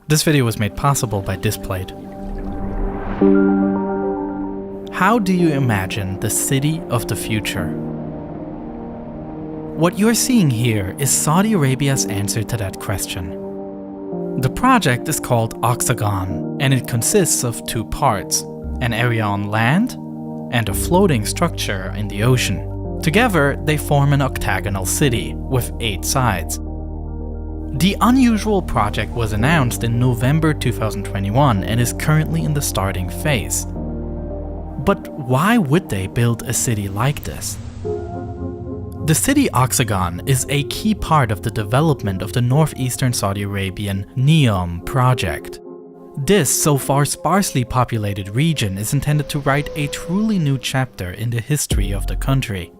This video was made possible by Displayed. How do you imagine the city of the future? What you're seeing here is Saudi Arabia's answer to that question. The project is called Oxagon, and it consists of two parts, an area on land and a floating structure in the ocean. Together, they form an octagonal city with 8 sides. The unusual project was announced in November 2021 and is currently in the starting phase. But why would they build a city like this? The city Oxagon is a key part of the development of the northeastern Saudi Arabian Neom project. This so far sparsely populated region is intended to write a truly new chapter in the history of the country.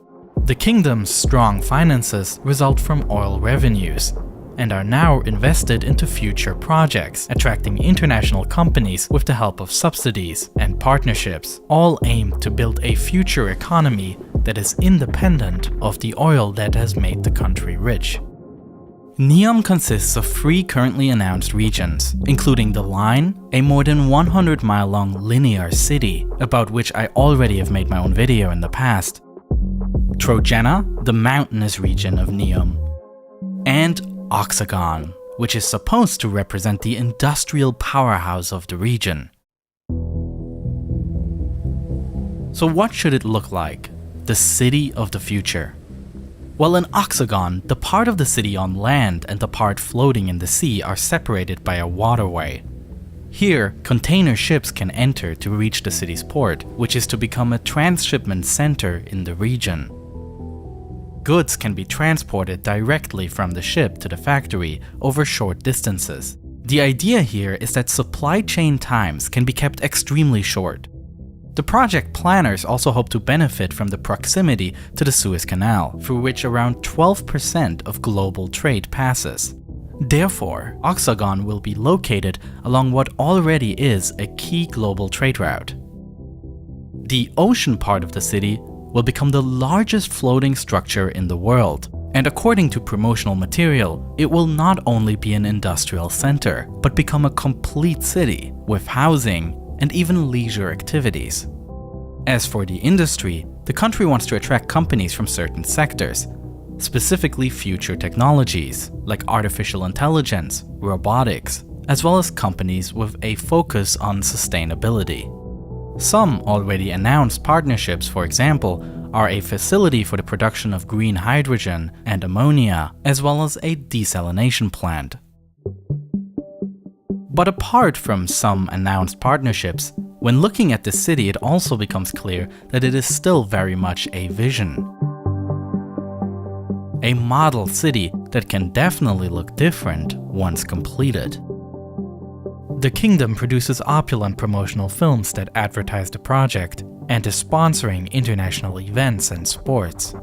The kingdom's strong finances result from oil revenues and are now invested into future projects, attracting international companies with the help of subsidies and partnerships, all aimed to build a future economy that is independent of the oil that has made the country rich. Neom consists of 3 currently announced regions, including the Line, a more than 100-mile-long linear city, about which I already have made my own video in the past, Trojena, the mountainous region of Neom, and Oxagon, which is supposed to represent the industrial powerhouse of the region. So what should it look like? The city of the future. Well, in Oxagon, the part of the city on land and the part floating in the sea are separated by a waterway. Here, container ships can enter to reach the city's port, which is to become a transshipment center in the region. Goods can be transported directly from the ship to the factory over short distances. The idea here is that supply chain times can be kept extremely short. The project planners also hope to benefit from the proximity to the Suez Canal, through which around 12% of global trade passes. Therefore, Oxagon will be located along what already is a key global trade route. The ocean part of the city will become the largest floating structure in the world. And according to promotional material, it will not only be an industrial center, but become a complete city with housing and even leisure activities. As for the industry, the country wants to attract companies from certain sectors, specifically future technologies like artificial intelligence, robotics, as well as companies with a focus on sustainability. Some already announced partnerships, for example, are a facility for the production of green hydrogen and ammonia, as well as a desalination plant. But apart from some announced partnerships, when looking at the city, it also becomes clear that it is still very much a vision. A model city that can definitely look different once completed. The kingdom produces opulent promotional films that advertise the project and is sponsoring international events and sports.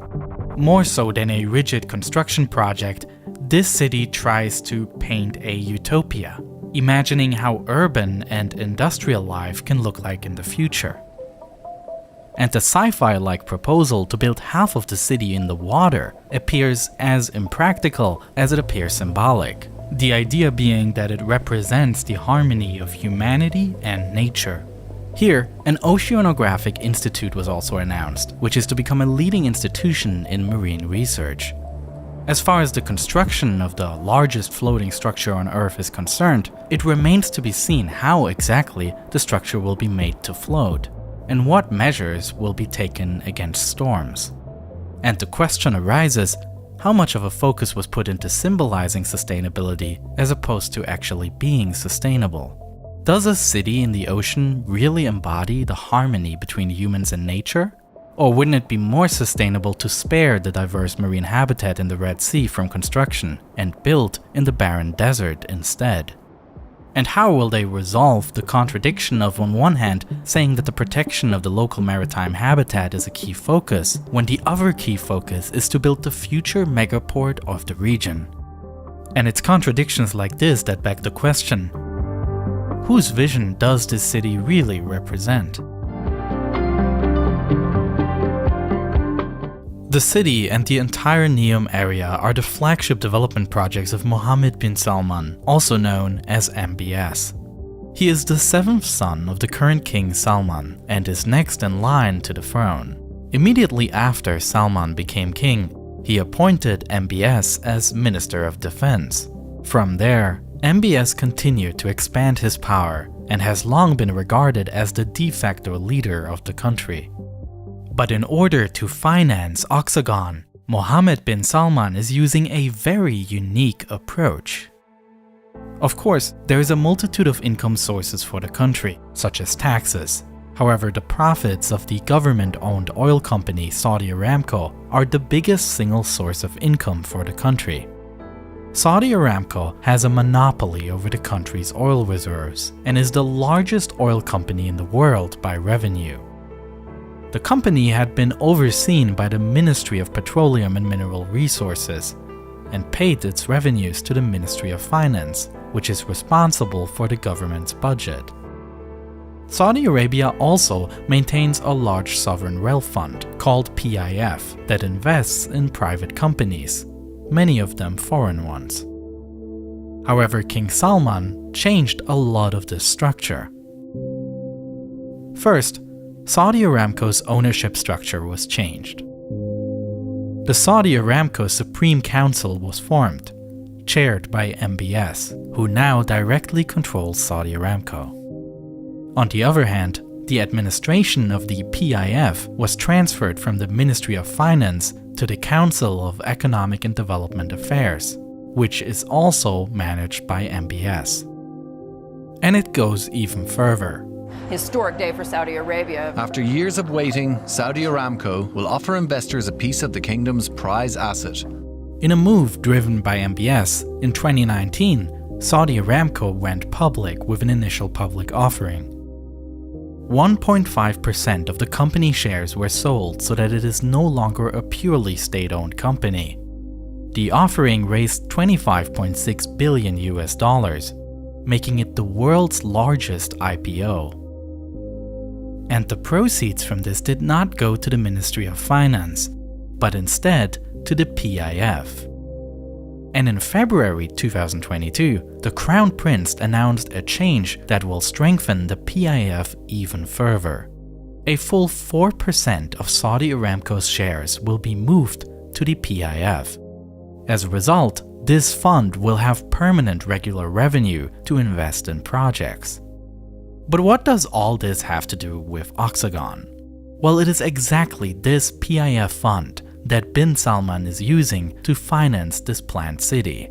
More so than a rigid construction project, this city tries to paint a utopia, imagining how urban and industrial life can look like in the future. And the sci-fi-like proposal to build half of the city in the water appears as impractical as it appears symbolic. The idea being that it represents the harmony of humanity and nature. Here, an oceanographic institute was also announced, which is to become a leading institution in marine research. As far as the construction of the largest floating structure on Earth is concerned, it remains to be seen how exactly the structure will be made to float, and what measures will be taken against storms. And the question arises, how much of a focus was put into symbolizing sustainability as opposed to actually being sustainable? Does a city in the ocean really embody the harmony between humans and nature? Or wouldn't it be more sustainable to spare the diverse marine habitat in the Red Sea from construction and build in the barren desert instead? And how will they resolve the contradiction of, on one hand, saying that the protection of the local maritime habitat is a key focus, when the other key focus is to build the future megaport of the region? And it's contradictions like this that beg the question, whose vision does this city really represent? The city and the entire Neom area are the flagship development projects of Mohammed bin Salman, also known as MBS. He is the seventh son of the current King Salman and is next in line to the throne. Immediately after Salman became king, he appointed MBS as Minister of Defense. From there, MBS continued to expand his power and has long been regarded as the de facto leader of the country. But in order to finance Oxagon, Mohammed bin Salman is using a very unique approach. Of course, there is a multitude of income sources for the country, such as taxes. However, the profits of the government-owned oil company Saudi Aramco are the biggest single source of income for the country. Saudi Aramco has a monopoly over the country's oil reserves and is the largest oil company in the world by revenue. The company had been overseen by the Ministry of Petroleum and Mineral Resources and paid its revenues to the Ministry of Finance, which is responsible for the government's budget. Saudi Arabia also maintains a large sovereign wealth fund called PIF that invests in private companies, many of them foreign ones. However, King Salman changed a lot of this structure. First, Saudi Aramco's ownership structure was changed. The Saudi Aramco Supreme Council was formed, chaired by MBS, who now directly controls Saudi Aramco. On the other hand, the administration of the PIF was transferred from the Ministry of Finance to the Council of Economic and Development Affairs, which is also managed by MBS. And it goes even further. Historic day for Saudi Arabia. After years of waiting, Saudi Aramco will offer investors a piece of the kingdom's prize asset. In a move driven by MBS, in 2019, Saudi Aramco went public with an initial public offering. 1.5% of the company shares were sold so that it is no longer a purely state-owned company. The offering raised $25.6 billion, making it the world's largest IPO. And the proceeds from this did not go to the Ministry of Finance, but instead to the PIF. And in February 2022, the Crown Prince announced a change that will strengthen the PIF even further. A full 4% of Saudi Aramco's shares will be moved to the PIF. As a result, this fund will have permanent regular revenue to invest in projects. But what does all this have to do with Oxagon? Well, it is exactly this PIF fund that bin Salman is using to finance this planned city.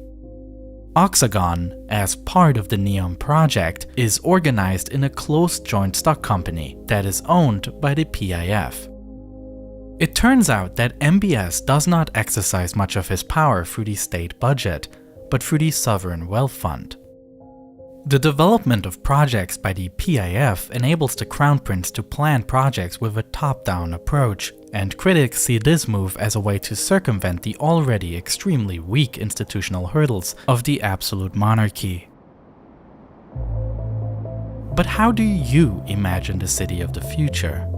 Oxagon, as part of the Neom project, is organized in a closed joint stock company that is owned by the PIF. It turns out that MBS does not exercise much of his power through the state budget, but through the sovereign wealth fund. The development of projects by the PIF enables the Crown Prince to plan projects with a top-down approach, and critics see this move as a way to circumvent the already extremely weak institutional hurdles of the absolute monarchy. But how do you imagine the city of the future?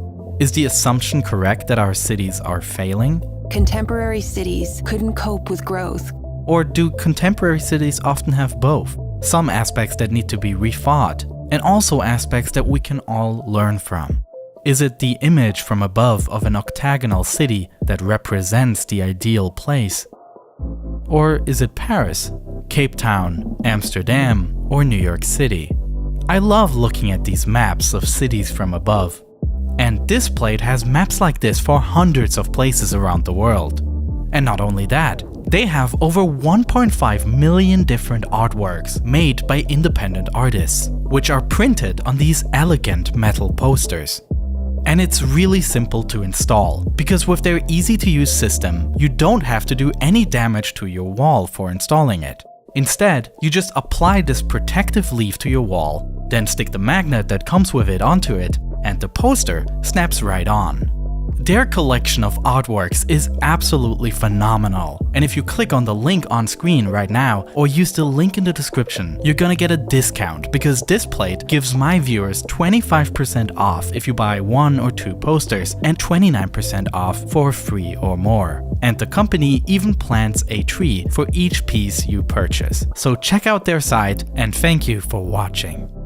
Is the assumption correct that our cities are failing? Contemporary cities couldn't cope with growth. Or do contemporary cities often have both? Some aspects that need to be rethought, and also aspects that we can all learn from. Is it the image from above of an octagonal city that represents the ideal place? Or is it Paris, Cape Town, Amsterdam, or New York City? I love looking at these maps of cities from above. And this plate has maps like this for hundreds of places around the world. And not only that, they have over 1.5 million different artworks made by independent artists, which are printed on these elegant metal posters. And it's really simple to install, because with their easy-to-use system, you don't have to do any damage to your wall for installing it. Instead, you just apply this protective leaf to your wall, then stick the magnet that comes with it onto it, and the poster snaps right on. Their collection of artworks is absolutely phenomenal. And if you click on the link on screen right now or use the link in the description, you're gonna get a discount because this plate gives my viewers 25% off if you buy 1 or 2 posters and 29% off for free or more. And the company even plants a tree for each piece you purchase. So check out their site and thank you for watching.